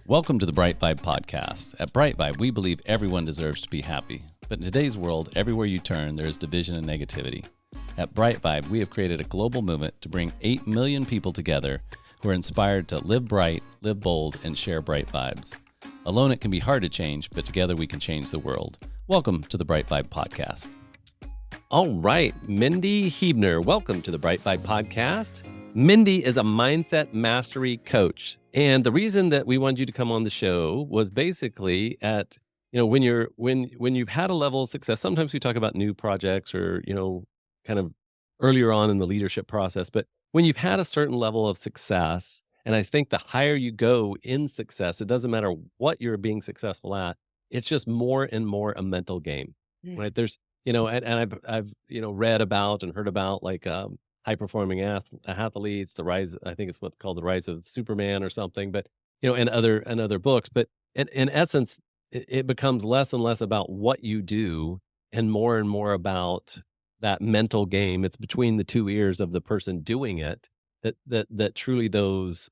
Welcome to the BriteVibe podcast. At BriteVibe, we believe everyone deserves to be happy. But in today's world, everywhere you turn, there is division and negativity. At BriteVibe, we have created a global movement to bring 8 million people together who are inspired to live bright, live bold, and share bright vibes. Alone, it can be hard to change, but together we can change the world. Welcome to the BriteVibe podcast. All right, Mindi Huebner, welcome to the BriteVibe podcast. Mindi is a mindset mastery coach. And the reason that we wanted you to come on the show was basically when you've had a level of success. Sometimes we talk about new projects or, kind of earlier on in the leadership process. But when you've had a certain level of success, and I think the higher you go in success, it doesn't matter what you're being successful at. It's just more and more a mental game, right? There's, I've read about and heard about high performing athletes, the rise, I think it's what's called the rise of Superman or something, but and other books. But in essence, it becomes less and less about what you do and more about that mental game. It's between the two ears of the person doing it that truly those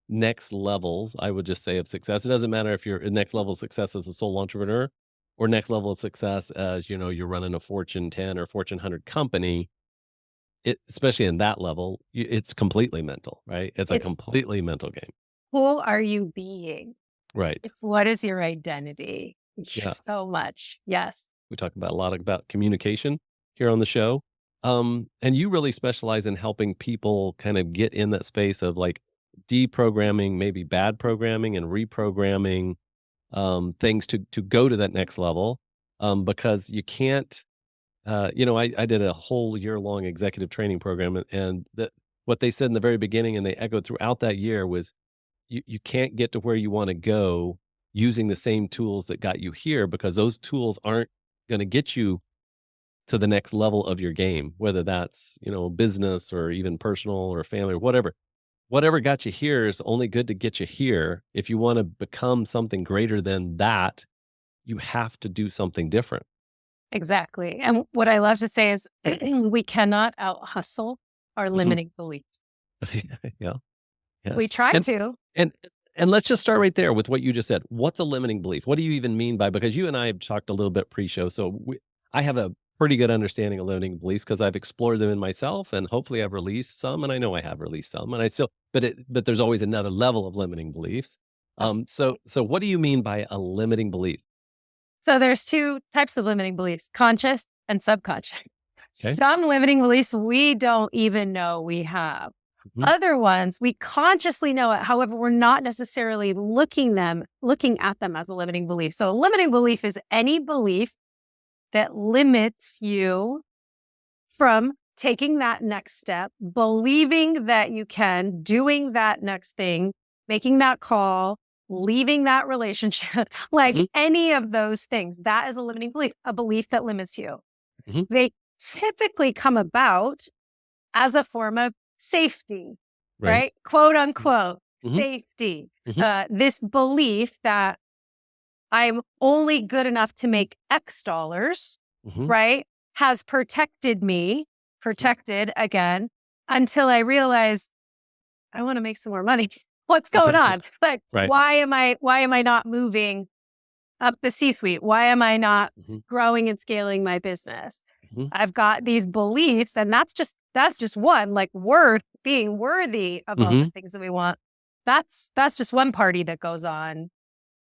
next levels, I would just say, of success. It doesn't matter if you're next level of success as a sole entrepreneur or next level of success as you're running a Fortune 10 or Fortune 100 company. Especially in that level, it's completely mental, right? It's a completely mental game. Who are you being? Right. It's what is your identity? Yeah. So much. Yes. We talk about a lot about communication here on the show. And you really specialize in helping people kind of get in that space of like deprogramming, maybe bad programming, and reprogramming things to go to that next level. Because you can't. I did a whole year-long executive training program, and what they said in the very beginning, and they echoed throughout that year, was you can't get to where you want to go using the same tools that got you here, because those tools aren't going to get you to the next level of your game, whether that's business or even personal or family or whatever. Whatever got you here is only good to get you here. If you want to become something greater than that, you have to do something different. Exactly. And what I love to say is we cannot out hustle our limiting beliefs. Yeah. Yes. We try to. And let's just start right there with what you just said. What's a limiting belief? What do you even mean by, because you and I have talked a little bit pre-show, so I have a pretty good understanding of limiting beliefs because I've explored them in myself, and hopefully I've released some, and I know I have released some, and I still, but there's always another level of limiting beliefs. So what do you mean by a limiting belief? So there's two types of limiting beliefs, conscious and subconscious. Okay. Some limiting beliefs we don't even know we have. Other ones we consciously know it. However, we're not necessarily looking at them as a limiting belief. So a limiting belief is any belief that limits you from taking that next step, believing that you can, doing that next thing, making that call, leaving that relationship, any of those things. That is a limiting belief, a belief that limits you. They typically come about as a form of safety, right? Quote unquote, safety. This belief that I'm only good enough to make X dollars, right, has protected again, until I realize I want to make some more money. What's going on? Why am I not moving up the C-suite? Why am I not growing and scaling my business? I've got these beliefs, and that's just one, being worthy of all the things that we want. That's just one party that goes on.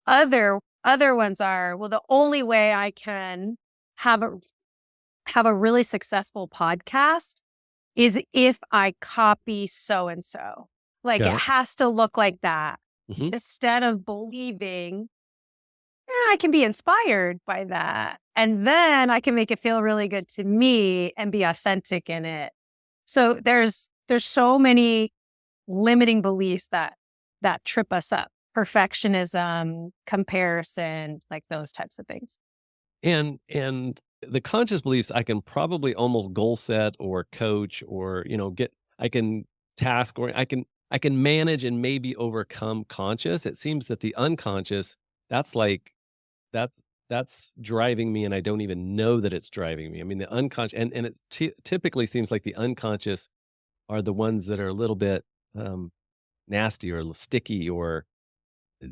Other ones are, well, the only way I can have a really successful podcast is if I copy so and so. It has to look like that. Instead of believing, I can be inspired by that. And then I can make it feel really good to me and be authentic in it. So there's so many limiting beliefs that trip us up. Perfectionism, comparison, those types of things. And the conscious beliefs, I can probably almost goal set or coach or, I can task, or I can manage and maybe overcome conscious. It seems that the unconscious, that's driving me, and I don't even know that it's driving me. I mean, the unconscious, and it typically seems like the unconscious are the ones that are a little bit nasty or sticky, or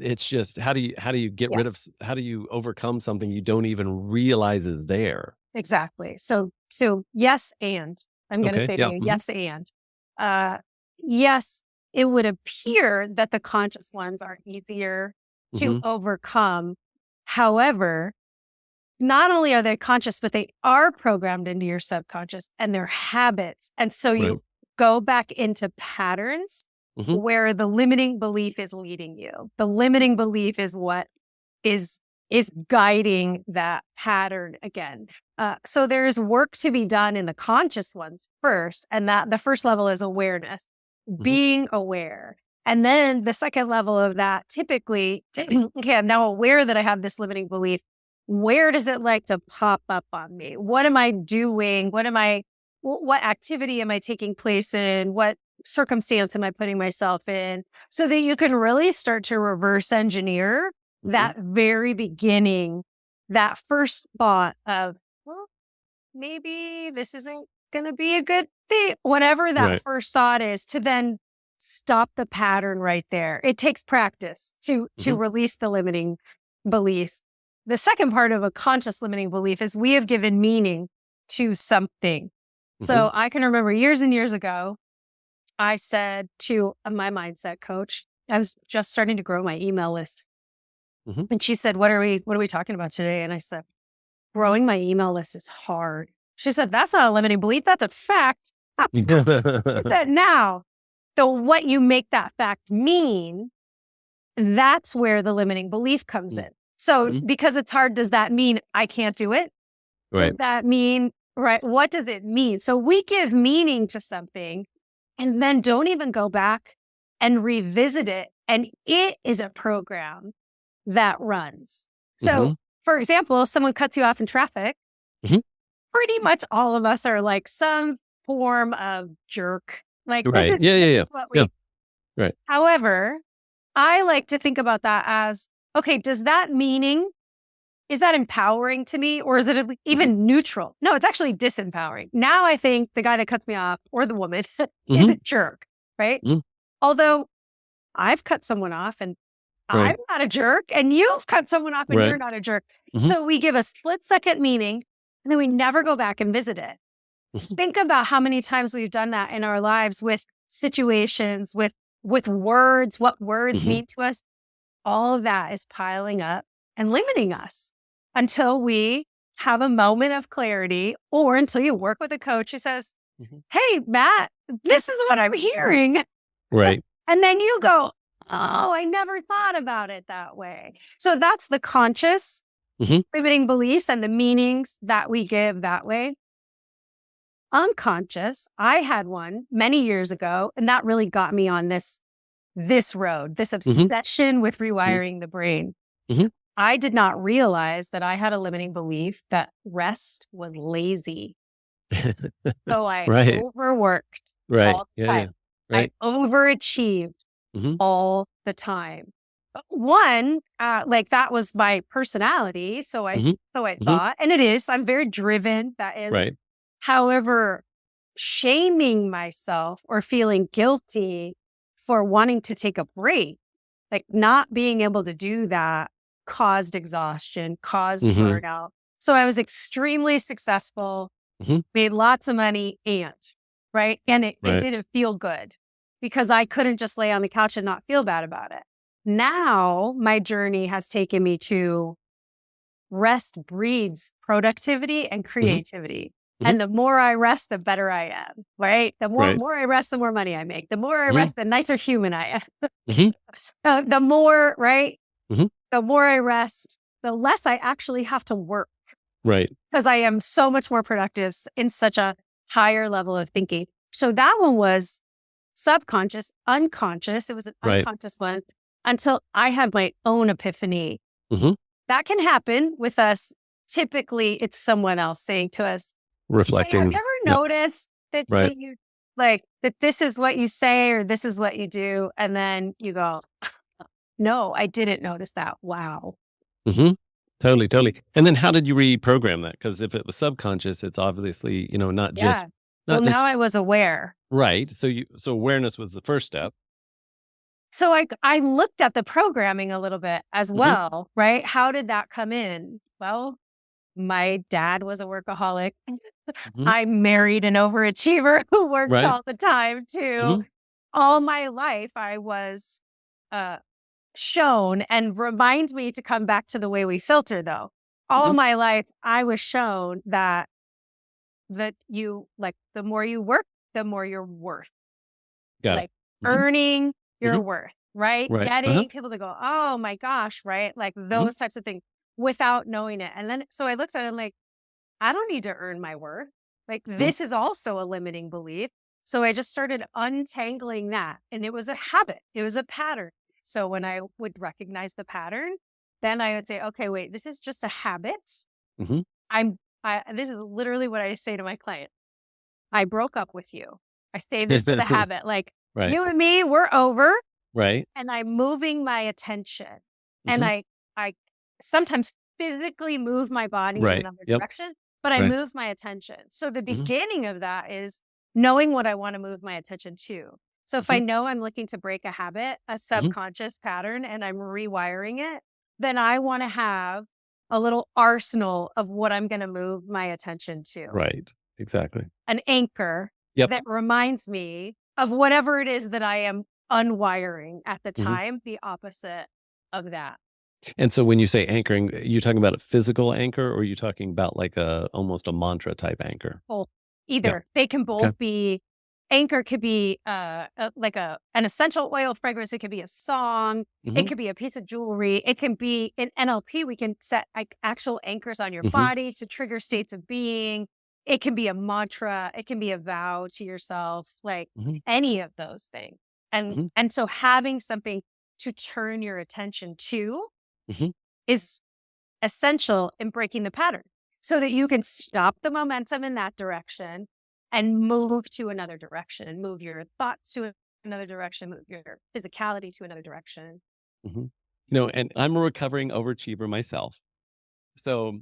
it's just, how do you get rid of, how do you overcome something you don't even realize is there? Exactly. So yes, and I'm going to say to you, yes, and yes, it would appear that the conscious ones are easier to overcome. However, not only are they conscious, but they are programmed into your subconscious and their habits. And so you go back into patterns where the limiting belief is leading you. The limiting belief is what is guiding that pattern again. So there's work to be done in the conscious ones first. And that the first level is awareness, being aware. And then the second level of that, typically, okay, I'm now aware that I have this limiting belief. Where does it like to pop up on me? What am I doing? What activity am I taking place in? What circumstance am I putting myself in? So that you can really start to reverse engineer that very beginning, that first thought of, well, maybe this isn't going to be a good thing. Whatever that first thought is, to then stop the pattern right there. It takes practice to release the limiting beliefs. The second part of a conscious limiting belief is we have given meaning to something. So I can remember years and years ago, I said to my mindset coach, I was just starting to grow my email list. And she said, what are we talking about today? And I said, growing my email list is hard. She said, that's not a limiting belief. That's a fact. She said, now, so what you make that fact mean, that's where the limiting belief comes in. So because it's hard, does that mean I can't do it? Does that mean, what does it mean? So we give meaning to something and then don't even go back and revisit it. And it is a program that runs. So for example, if someone cuts you off in traffic, pretty much all of us are like some form of jerk. Like, this is what we... However, I like to think about that as, okay, does that meaning, is that empowering to me, or is it even neutral? No, it's actually disempowering. Now I think the guy that cuts me off, or the woman, is a jerk, right? Although I've cut someone off and I'm not a jerk, and you've cut someone off and you're not a jerk. So we give a split second meaning and then we never go back and visit it. Think about how many times we've done that in our lives with situations, with words, what words mean to us. All of that is piling up and limiting us until we have a moment of clarity, or until you work with a coach who says, hey, Matt, this is what I'm hearing. And then you go, oh, I never thought about it that way. So that's the conscious limiting beliefs and the meanings that we give that way. Unconscious, I had one many years ago, and that really got me on this road, this obsession with rewiring the brain. I did not realize that I had a limiting belief that rest was lazy. So I overworked all the time. I overachieved all the time. One, like that was my personality. So I thought, and it is, I'm very driven. That is. However, shaming myself or feeling guilty for wanting to take a break, like not being able to do that, caused exhaustion, caused burnout. So I was extremely successful, made lots of money, and it didn't feel good because I couldn't just lay on the couch and not feel bad about it. Now my journey has taken me to rest breeds productivity and creativity. And the more I rest, the better I am, right? The more I rest, the more money I make. The more I rest, the nicer human I am. The more, the more I rest, the less I actually have to work. Because I am so much more productive in such a higher level of thinking. So that one was subconscious, unconscious. It was an unconscious one until I had my own epiphany. That can happen with us. Typically, it's someone else saying to us, reflecting. Have you ever noticed that you that this is what you say or this is what you do, and then you go, "No, I didn't notice that." Wow. Totally. And then how did you reprogram that? Because if it was subconscious, it's obviously not just. Now I was aware. Right. So awareness was the first step. So I looked at the programming a little bit as well, right? How did that come in? Well, my dad was a workaholic. I married an overachiever who worked all the time too. All my life, I was shown, and reminds me to come back to the way we filter though. All my life, I was shown that you like the more you work, the more you're worth. Got it. Earning your worth, right? Right. Getting people to go, oh my gosh, right? Like those types of things without knowing it. And then so I looked at it and like, I don't need to earn my worth. Like this is also a limiting belief. So I just started untangling that. And it was a habit. It was a pattern. So when I would recognize the pattern, then I would say, okay, wait, this is just a habit. This is literally what I say to my client. I broke up with you. I say this to the habit. Like you and me, we're over. Right. And I'm moving my attention. And I sometimes physically move my body in another direction, but I move my attention. So the beginning of that is knowing what I want to move my attention to. So if I know I'm looking to break a habit, a subconscious pattern, and I'm rewiring it, then I want to have a little arsenal of what I'm going to move my attention to. Right. Exactly. An anchor that reminds me of whatever it is that I am unwiring at the time, the opposite of that. And so when you say anchoring, you're talking about a physical anchor, or are you talking about like almost a mantra type anchor? Both. Either. They can both be. Anchor could be like an essential oil fragrance. It could be a song. It could be a piece of jewelry. It can be in NLP. We can set like actual anchors on your body to trigger states of being. It can be a mantra. It can be a vow to yourself, like any of those things. And so having something to turn your attention to is essential in breaking the pattern so that you can stop the momentum in that direction and move to another direction, and move your thoughts to another direction, move your physicality to another direction. You know, and I'm a recovering overachiever myself. So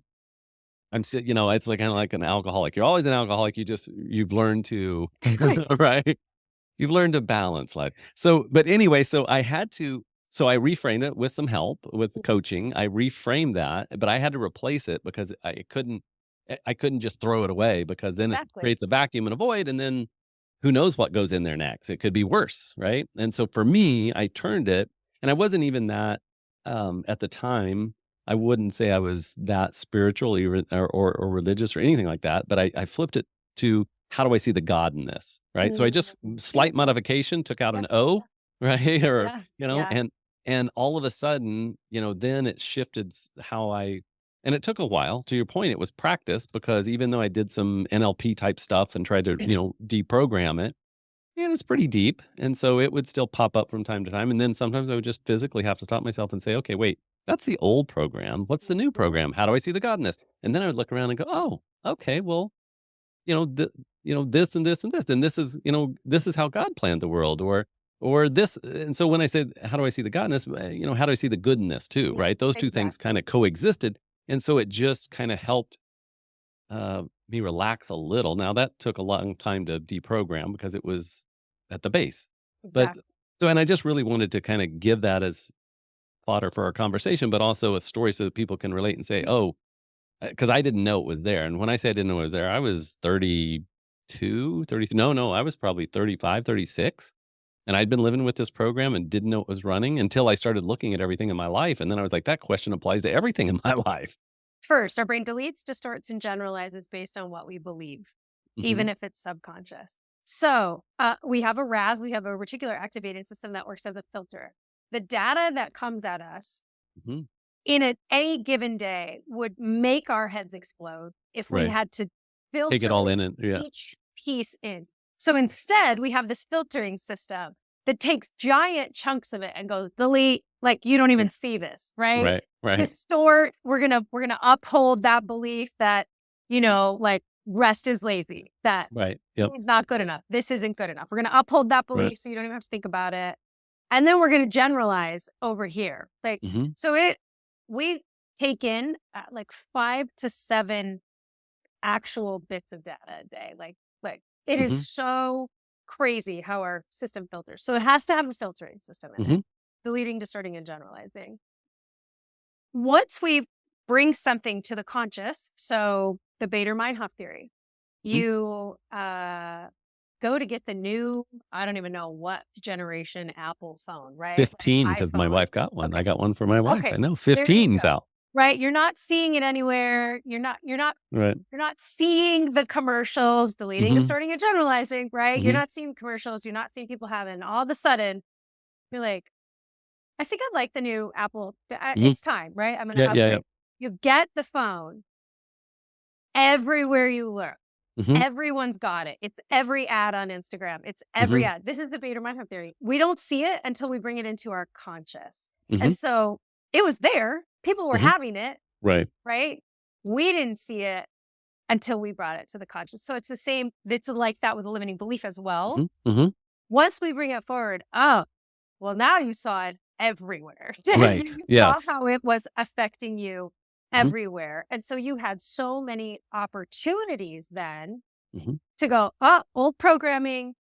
I'm still, you know, it's like kind of like an alcoholic. You're always an alcoholic. You've learned to, right? You've learned to balance life. So, but anyway, so I reframed it with some help with coaching. I reframed that, but I had to replace it because I couldn't just throw it away, because then it creates a vacuum and a void. And then who knows what goes in there next? It could be worse. Right. And so for me, I turned it, and I wasn't even that, at the time, I wouldn't say I was that spiritual or religious or anything like that, but I flipped it to, how do I see the God in this? Right. So I just slight modification, took out an O, right. Or, and all of a sudden, then it shifted and it took a while. To your point, it was practice, because even though I did some NLP type stuff and tried to, deprogram it, and it's pretty deep. And so it would still pop up from time to time. And then sometimes I would just physically have to stop myself and say, okay, wait, that's the old program. What's the new program? How do I see the God in this? And then I would look around and go, oh, okay, well, this and this and this, and this is how God planned the world, or this. And so when I said, how do I see the godness, how do I see the good in this too, right? Those two things kind of coexisted. And so it just kind of helped me relax a little. Now that took a long time to deprogram because it was at the base. But and I just really wanted to kind of give that as fodder for our conversation, but also a story so that people can relate and say, oh, because I didn't know it was there. And when I say I didn't know it was there, I was 32, 33. No, I was probably 35, 36. And I'd been living with this program and didn't know it was running until I started looking at everything in my life. And then I was like, that question applies to everything in my life. First, our brain deletes, distorts, and generalizes based on what we believe, even if it's subconscious. So we have a RAS, we have a reticular activating system that works as a filter. The data that comes at us in any given day would make our heads explode if we had to filter take it all in and each piece in. So instead, we have this filtering system that takes giant chunks of it and goes, delete, like you don't even see this, right? Right. Distort, we're gonna uphold that belief that, like rest is lazy, that is not good enough. This isn't good enough. We're gonna uphold that belief so you don't even have to think about it. And then we're gonna generalize over here. Like so we take in like 5 to 7 actual bits of data a day. Like it is so crazy how our system filters. So it has to have a filtering system in it. Deleting, distorting, and generalizing. Once we bring something to the conscious, so the Bader-Meinhof theory, you go to get the new, I don't even know what generation Apple phone, right? 15, because my wife got one. Okay. I got one for my wife. Okay. I know 15's out. Right. You're not seeing it anywhere. You're not seeing the commercials, deleting, distorting, and generalizing, right? You're not seeing commercials. You're not seeing people having, all of a sudden, you're like, I think I like the new Apple. It's time, right? I'm going to upgrade. You get the phone. Everywhere you look, everyone's got it. It's every ad on Instagram. It's every ad. This is the Bader-Meinhof theory. We don't see it until we bring it into our conscious. And so it was there. People were having it. Right. We didn't see it until we brought it to the conscious. So it's the same. It's like that with a limiting belief as well. Once we bring it forward, oh, well, now you saw it everywhere. Right. You saw how it was affecting you everywhere. And so you had so many opportunities then to go, oh, old programming,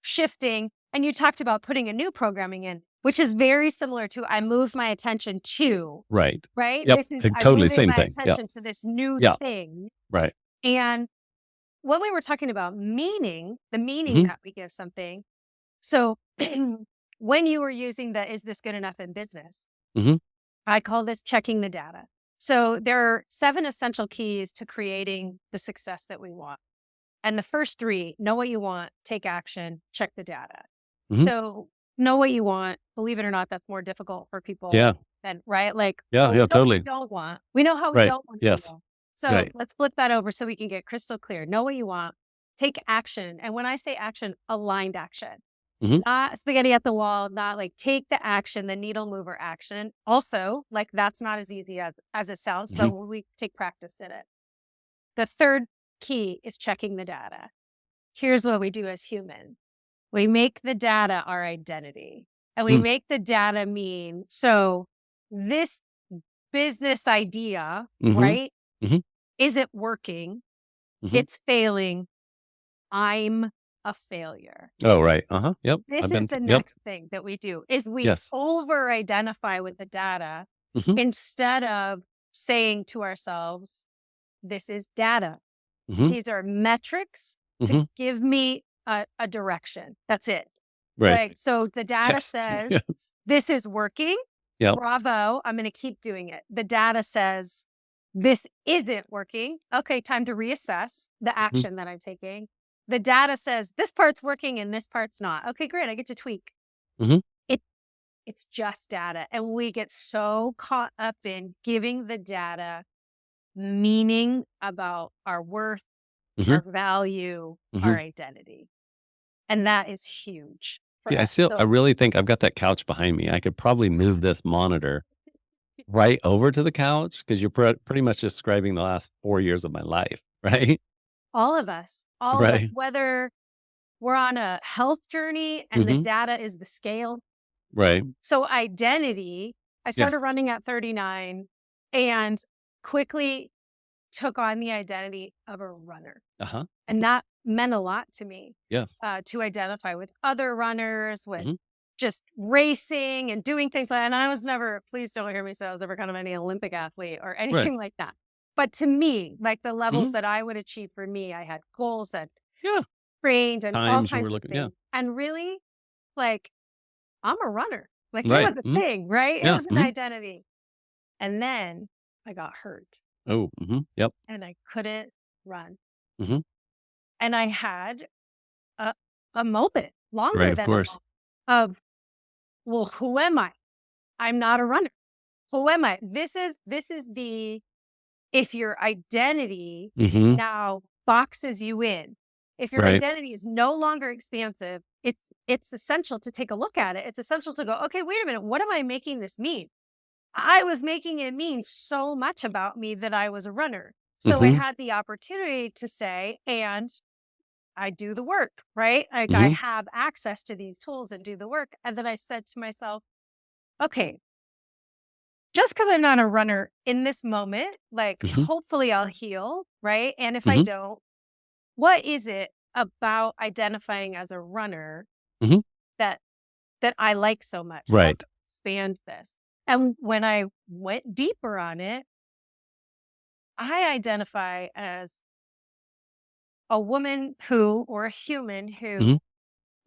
shifting. And you talked about putting a new programming in, which is very similar to I moved my attention to. Right. Yep. This is totally same thing. Attention to this new thing. Right. And when we were talking about meaning, the meaning that we give something. So when you were using the, is this good enough in business? I call this checking the data. So there are 7 essential keys to creating the success that we want. And the first 3, know what you want, take action, check the data. So know what you want. Believe it or not, that's more difficult for people than, right? Like, totally. We don't want. We know how we don't want to feel. So let's flip that over so we can get crystal clear. Know what you want, take action. And when I say action, aligned action. Not spaghetti at the wall, not like take the action, the needle mover action. Also, like that's not as easy as it sounds, but we take practice in it. The third key is checking the data. Here's what we do as humans. We make the data our identity and we make the data mean, so this business idea, right? Is it working? It's failing. I'm a failure. Oh, right. Yep. This is the next thing that we do is we over-identify with the data instead of saying to ourselves, this is data. These are metrics to give me a direction. That's it. Right. Like, so the data says, this is working. Bravo. I'm going to keep doing it. The data says, this isn't working. Okay, time to reassess the action that I'm taking. The data says this part's working and this part's not. Okay, great. I get to tweak. It's just data. And we get so caught up in giving the data meaning about our worth, our value, our identity. And that is huge. See, I really think I've got that couch behind me. I could probably move this monitor right over to the couch because you're pretty much describing the last 4 years of my life, right? All of us, whether we're on a health journey and the data is the scale. Right. So identity, I started running at 39 and quickly took on the identity of a runner. And that meant a lot to me. To identify with other runners, with just racing and doing things like that. And I was never, please don't hear me say I was ever kind of any Olympic athlete or anything like that. But to me, like the levels that I would achieve for me, I had goals and trained and all kinds of things. And really, like, I'm a runner. Like, it was a thing, right? It was an identity. And then I got hurt. Oh, yep. And I couldn't run. And I had a moment, longer than a moment, of, well, who am I? I'm not a runner. Who am I? This is the, if your identity now boxes you in, if your identity is no longer expansive, it's essential to take a look at it. It's essential to go, okay, wait a minute. What am I making this mean? I was making it mean so much about me that I was a runner. So I had the opportunity to say, and I do the work, right? Like I have access to these tools and do the work. And then I said to myself, okay, just because I'm not a runner in this moment, like hopefully I'll heal, right? And if I don't, what is it about identifying as a runner Mhm. that I like so much. Right. How to expand this. And when I went deeper on it, I identify as a woman or a human who Mhm.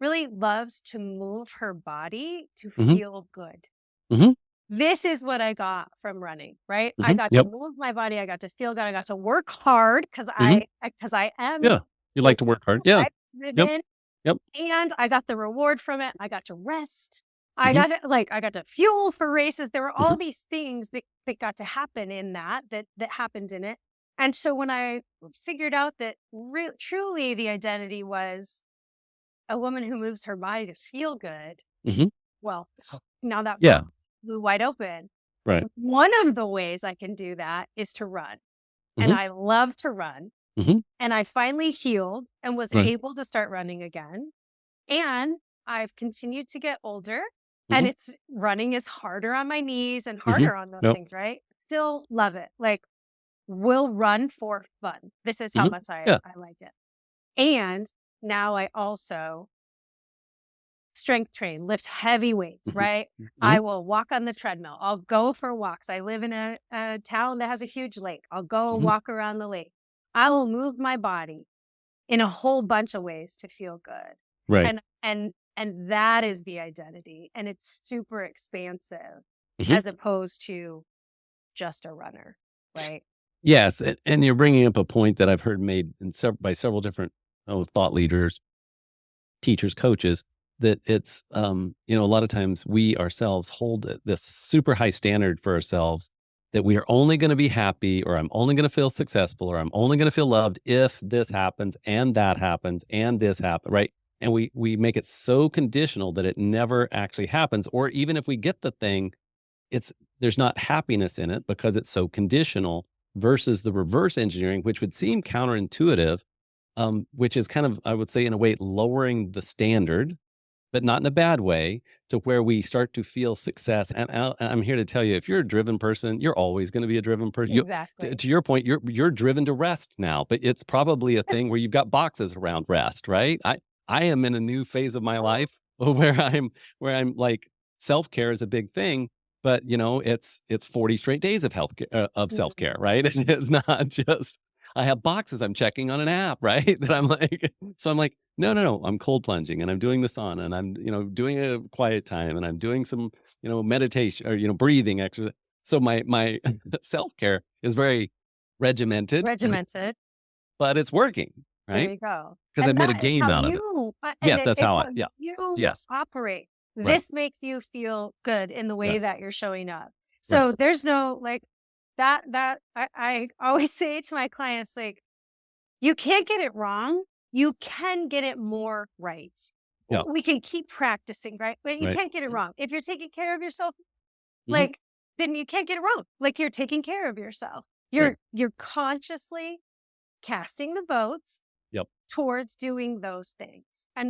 really loves to move her body to Mhm. feel good. Mhm. This is what I got from running, right? I Mhm. got to Yep. move my body. I got to feel good. I got to work hard because Mhm. I am Yeah. You like to work hard. Yeah. Yep. driven, Yep. and I got the reward from it. I got to rest. Mhm. I got to fuel for races. There were all Mhm. these things that got to happen in that happened in it. And so when I figured out that truly the identity was a woman who moves her body to feel good, Mhm. well, now that Yeah. blew wide open. Right. One of the ways I can do that is to run. And Mhm. I love to run. Mhm. And I finally healed and was Right. able to start running again. And I've continued to get older, and Mhm. running is harder on my knees and Mhm. harder on those Yep. things, right? Still love it. Like, will run for fun. This is how Mhm. much Yeah. I like it. And now I also strength train, lift heavy weights, Mhm. right? I Mhm. will walk on the treadmill. I'll go for walks. I live in a town that has a huge lake. I'll go Mhm. walk around the lake. I will move my body in a whole bunch of ways to feel good. Right. And that is the identity. And it's super expansive Mhm. as opposed to just a runner, right? Yes, and you're bringing up a point that I've heard made by several different thought leaders, teachers, coaches, that it's a lot of times we ourselves hold this super high standard for ourselves that we are only going to be happy, or I'm only going to feel successful, or I'm only going to feel loved if this happens and that happens and this happens, right? And we make it so conditional that it never actually happens, or even if we get the thing, it's there's not happiness in it because it's so conditional, versus the reverse engineering, which would seem counterintuitive, which is kind of, I would say, in a way, lowering the standard, but not in a bad way, to where we start to feel success. And I'm here to tell you, if you're a driven person, you're always going to be a driven person. Exactly. To your point, you're driven to rest now, but it's probably a thing where you've got boxes around rest, right? I am in a new phase of my life where I'm like, self care is a big thing, but it's 40 straight days of of self care, Mhm. right? It's not just I have boxes I'm checking on an app, right? That I'm like, so I'm like, no, no, no. I'm cold plunging and I'm doing the sauna and I'm, doing a quiet time and I'm doing some, meditation or, breathing exercise. So my self care is very regimented, Regimented. but it's working, There right? you go. Because I've And made a that is game how out of it. and Yes, that's it's how how yeah, you yes, operate. right, This makes you feel good in the way yes, that you're showing up. right, So there's no like that I always say to my clients, like, you can't get it wrong. You can get it more right. yeah, We can keep practicing, right? But you right, can't get it wrong. If you're taking care of yourself, hmm, like, then you can't get it wrong. Like, you're taking care of yourself. right, You're consciously casting the votes yep, towards doing those things.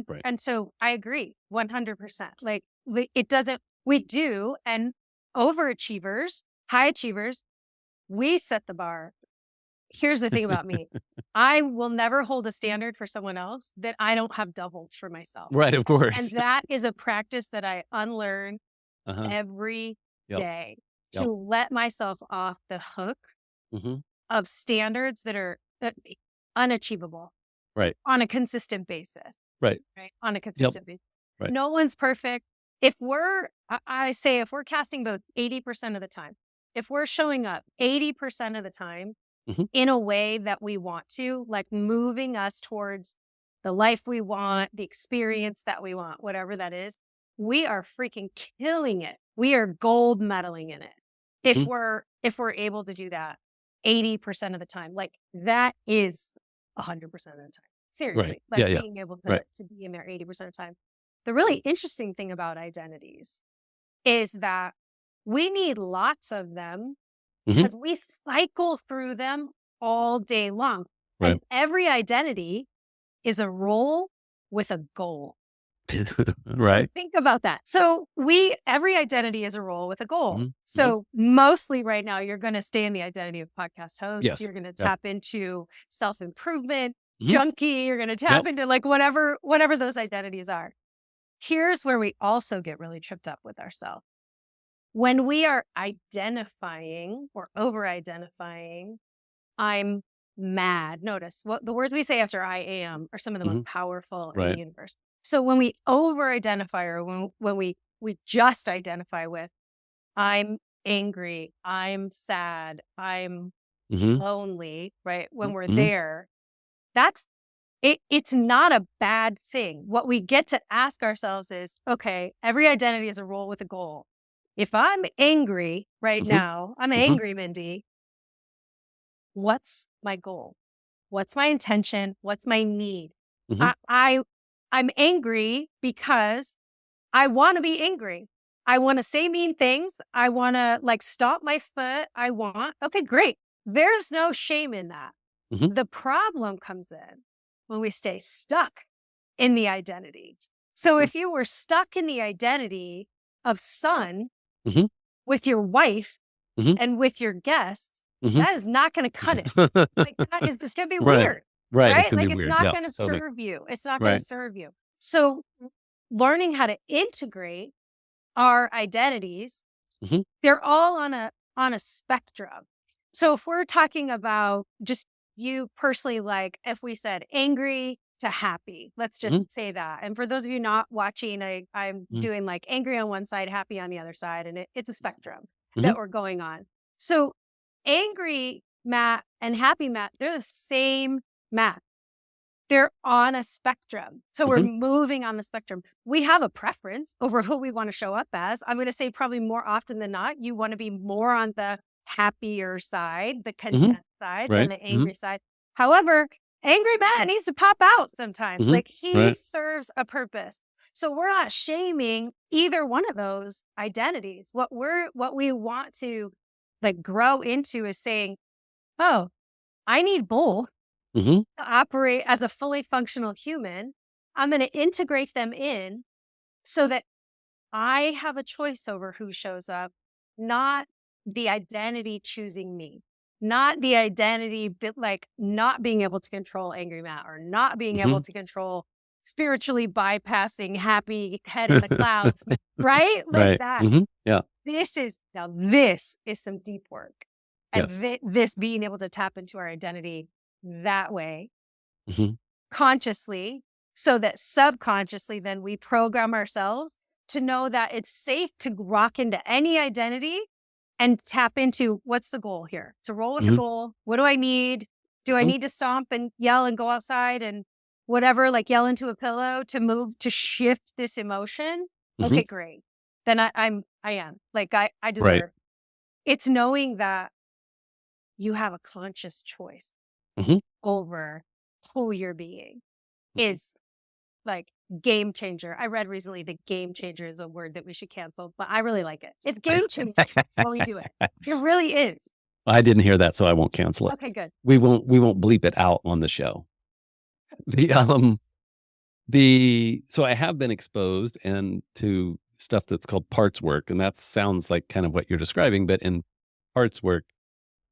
right, And so I agree 100%. Like, it doesn't we do, and overachievers, high achievers, we set the bar. Here's the thing about me. I will never hold a standard for someone else that I don't have doubled for myself. right. Of And course. that is a practice that I unlearn Uh huh. every Yep. day, to Yep. let myself off the hook Hmm. of standards that are unachievable Right. on a consistent basis. Right. Right. On a Yep. consistent basis. Right. No one's perfect. If I say, if we're casting votes 80% of the time, if we're showing up 80% of the time Hmm. in a way that we want to, like moving us towards the life we want, the experience that we want, whatever that is, we are freaking killing it. We are gold medaling in it. Hmm. If we're able to do that 80% of the time, like, that is 100% of the time. Right. Seriously, like Yeah. Yeah. being able Right. to be in there 80% of the time. The really interesting thing about identities is that we need lots of them Hmm. because we cycle through them all day long. Right. And every identity is a role with a goal. Right. Think about that. So every identity is a role with a goal. Hmm. So mostly right now, you're going to stay in the identity of podcast host. Yes. You're going to Yep. tap into self-improvement. junkie. You're going to tap into like whatever those identities are. Here's where we also get really tripped up with ourselves. When we are identifying or over-identifying, I'm mad. Notice what the words we say after I am are some of the most powerful in the universe. So when we over-identify or when we just identify with, I'm angry, I'm sad, I'm lonely, right? When we're there, that's it's not a bad thing. What we get to ask ourselves is, okay, every identity is a role with a goal. If I'm angry right now, I'm angry, Mindi. What's my goal? What's my intention? What's my need? I'm angry because I want to be angry. I want to say mean things. I want to like stomp my foot. Okay, great. There's no shame in that. The problem comes in when we stay stuck in the identity. So if you were stuck in the identity of son with your wife and with your guests, that is not going to cut it. Like it's going to be weird. Right? It's Like it's not going to serve you. It's not going to serve you. So learning how to integrate our identities, they're all on a spectrum. So if we're talking about just you personally, like if we said angry to happy, let's just say that. And for those of you not watching, I'm doing like angry on one side, happy on the other side. And it's a spectrum that we're going on. So angry Matt and happy Matt, they're the same Matt. They're on a spectrum. So we're moving on the spectrum. We have a preference over who we want to show up as. I'm going to say probably more often than not, you want to be more on the happier side, the content side than the angry side. However, angry Matt needs to pop out sometimes. Like he serves a purpose. So we're not shaming either one of those identities. What we want to like grow into is saying, oh, I need both to operate as a fully functional human. I'm going to integrate them in so that I have a choice over who shows up, not the identity choosing me, not the identity like not being able to control angry Matt or not being able to control spiritually bypassing happy head in the clouds, right? Like that. Yeah. This is some deep work. And this being able to tap into our identity that way consciously, so that subconsciously then we program ourselves to know that it's safe to rock into any identity and tap into what's the goal here, to roll with the goal. What do I need? Do I need to stomp and yell and go outside and whatever, like yell into a pillow to move, to shift this emotion? Okay, great. Then I am like, I deserve. It's knowing that you have a conscious choice over who you're being is like game changer. I read recently that game changer is a word that we should cancel, but I really like it. It's game changer when we do it. It really is. I didn't hear that, so I won't cancel it. Okay, good. We won't bleep it out on the show. So I have been exposed and to stuff that's called parts work, and that sounds like kind of what you're describing, but in parts work,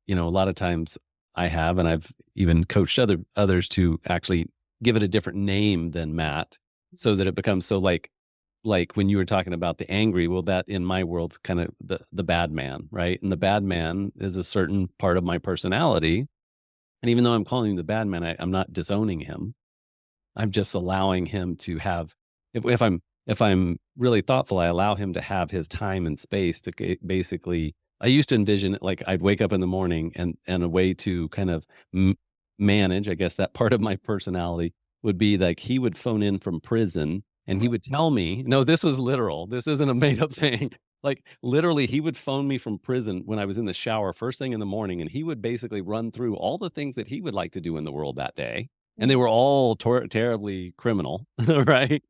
a lot of times I have, and I've even coached others to actually give it a different name than Matt, so that it becomes so like when you were talking about the angry, well, that in my world's kind of the bad man, right? And the bad man is a certain part of my personality. And even though I'm calling him the bad man, I'm not disowning him. I'm just allowing him to have, if I'm really thoughtful, I allow him to have his time and space to basically, I used to envision it like I'd wake up in the morning and a way to kind of manage, I guess that part of my personality would be like he would phone in from prison and he would tell me, no, this was literal. This isn't a made up thing. Like literally he would phone me from prison when I was in the shower first thing in the morning. And he would basically run through all the things that he would like to do in the world that day. And they were all terribly criminal, right?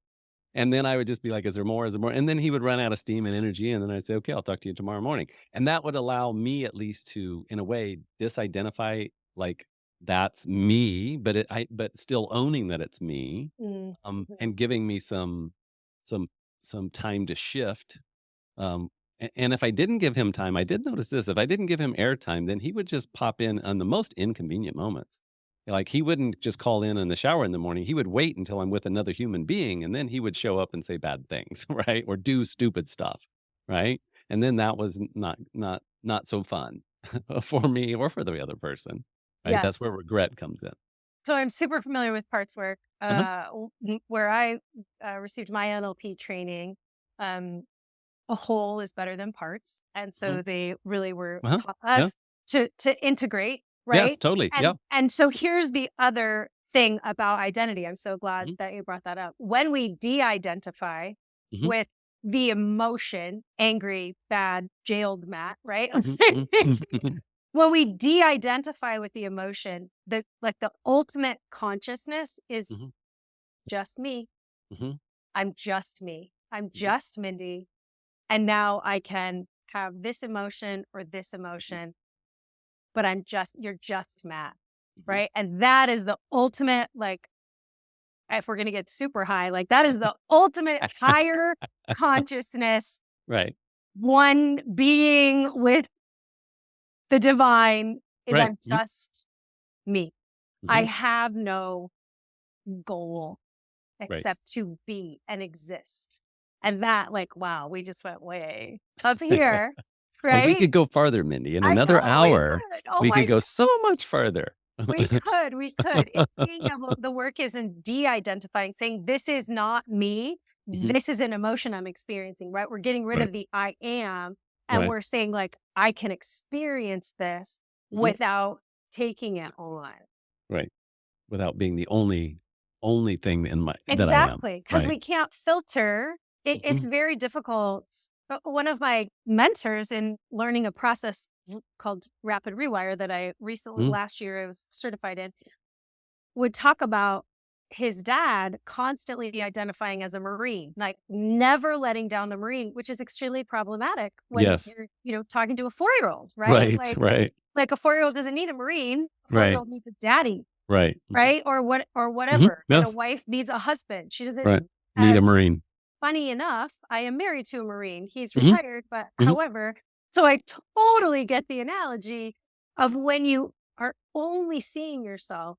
And then I would just be like, is there more? Is there more? And then he would run out of steam and energy. And then I'd say, okay, I'll talk to you tomorrow morning. And that would allow me at least to, in a way, disidentify like that's me, but still owning that it's me, and giving me some time to shift. And if I didn't give him time, I did notice this, if I didn't give him airtime, then he would just pop in on the most inconvenient moments. Like he wouldn't just call in the shower in the morning. He would wait until I'm with another human being, and then he would show up and say bad things, right? Or do stupid stuff, right? And then that was not so fun for me or for the other person, right? That's Yes. where regret comes in. So I'm super familiar with parts work, where I received my NLP training. A whole is better than parts, and so they really were taught us to integrate, right? Yes, totally. And so here's the other thing about identity. I'm so glad that you brought that up. When we de-identify with the emotion, angry, bad, jailed Matt, right? When we de-identify with the emotion, the ultimate consciousness is just me. I'm just me. I'm just Mindi. And now I can have this emotion or this emotion, but you're just Matt, right? And that is the ultimate, like, if we're going to get super high, like that is the ultimate higher consciousness. Right. One being with the divine is I'm just me. I have no goal except to be and exist. And that, like, wow, we just went way up here, right? Well, we could go farther, Mindi. In another hour, we could go so much further. We could. The work is in de-identifying, saying this is not me. This is an emotion I'm experiencing, right? We're getting rid of the I am. And we're saying, like, I can experience this without taking it on. Right. Without being the only thing in my that I am. Exactly. Because we can't filter. It's very difficult. One of my mentors in learning a process called Rapid Rewire that I recently, last year, I was certified in, would talk about his dad constantly identifying as a Marine, like never letting down the Marine, which is extremely problematic when you're, talking to a 4-year-old, right? Like a 4-year-old doesn't need a Marine. A 4-year-old needs a daddy. Right. Or whatever. And a wife needs a husband. She doesn't need a Marine. Funny enough, I am married to a Marine. He's retired, but however, so I totally get the analogy of when you are only seeing yourself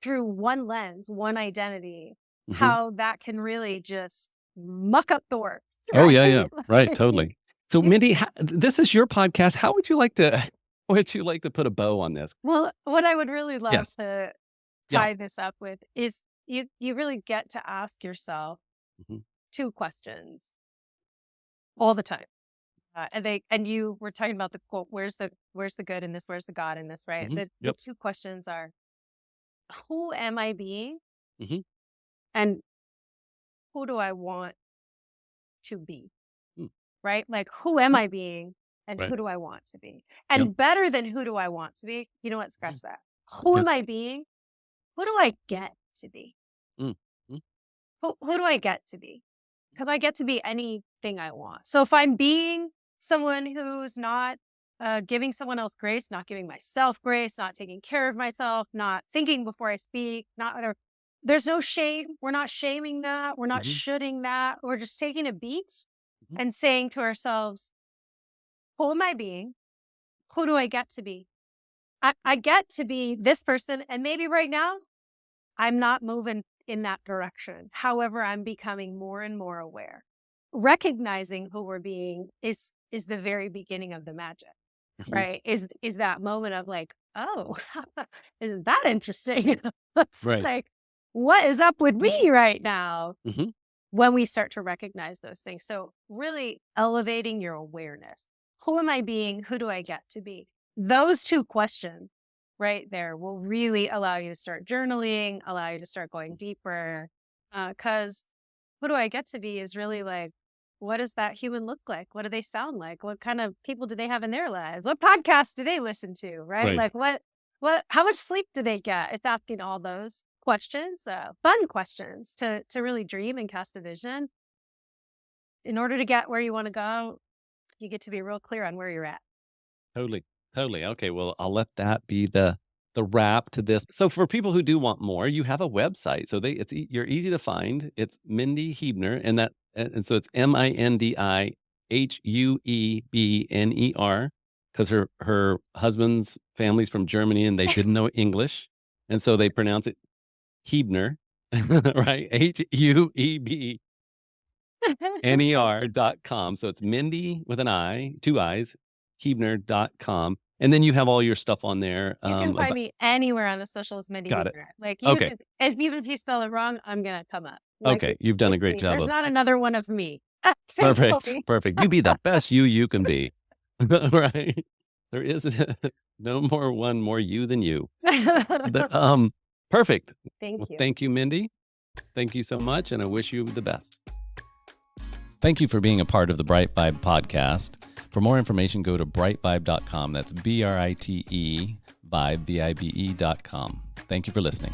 through one lens, one identity, how that can really just muck up the works. Right? Oh, yeah. Right. Totally. So Mindi, this is your podcast. How would you like to put a bow on this? Well, what I would really love to tie this up with is you really get to ask yourself 2 questions all the time. And you were talking about the quote, where's the good in this? Where's the God in this? Right. The 2 questions are, who am I being? And who do I want to be? Right? Like, who am I being? And who do I want to be? And better than who do I want to be? You know what? Scratch that. Who am I being? Who do I get to be? Who do I get to be? Because I get to be anything I want. So if I'm being someone who's not giving someone else grace, not giving myself grace, not taking care of myself, not thinking before I speak, there's no shame. We're not shaming that. We're not shoulding that. We're just taking a beat and saying to ourselves, who am I being? Who do I get to be? I get to be this person. And maybe right now, I'm not moving in that direction. However, I'm becoming more and more aware. Recognizing who we're being is the very beginning of the magic, right? Is that moment of like, oh, isn't that interesting? Like, what is up with me right now? When we start to recognize those things. So really elevating your awareness. Who am I being? Who do I get to be? Those 2 questions right there will really allow you to start journaling, allow you to start going deeper. Because who do I get to be is really like, what does that human look like? What do they sound like? What kind of people do they have in their lives? What podcasts do they listen to? Right? Like how much sleep do they get? It's asking all those questions, fun questions to really dream and cast a vision. In order to get where you want to go, you get to be real clear on where you're at. Totally. Okay, well, I'll let that be the wrap to this. So for people who do want more, you have a website. So you're easy to find. It's Mindi Huebner, and so it's MindiHuebner, because her husband's family's from Germany and they didn't know English. And so they pronounce it Huebner, right? HUEBNER.com. So it's Mindi with an I, 2 I's, Huebner.com. And then you have all your stuff on there. You can find me anywhere on the socials, Mindi Got Huebner. it. Like, Okay. even if you spell it wrong, I'm going to come up. Like, Okay. You've done a great job. There's not another one of me. Perfect. You be the best you can be. Right? There is no more you than you. But, perfect. Thank you. Thank you, Mindi. Thank you so much, and I wish you the best. Thank you for being a part of the BriteVibe podcast. For more information, go to britevibe.com. That's BRITE Vibe, VIBE.com. Thank you for listening.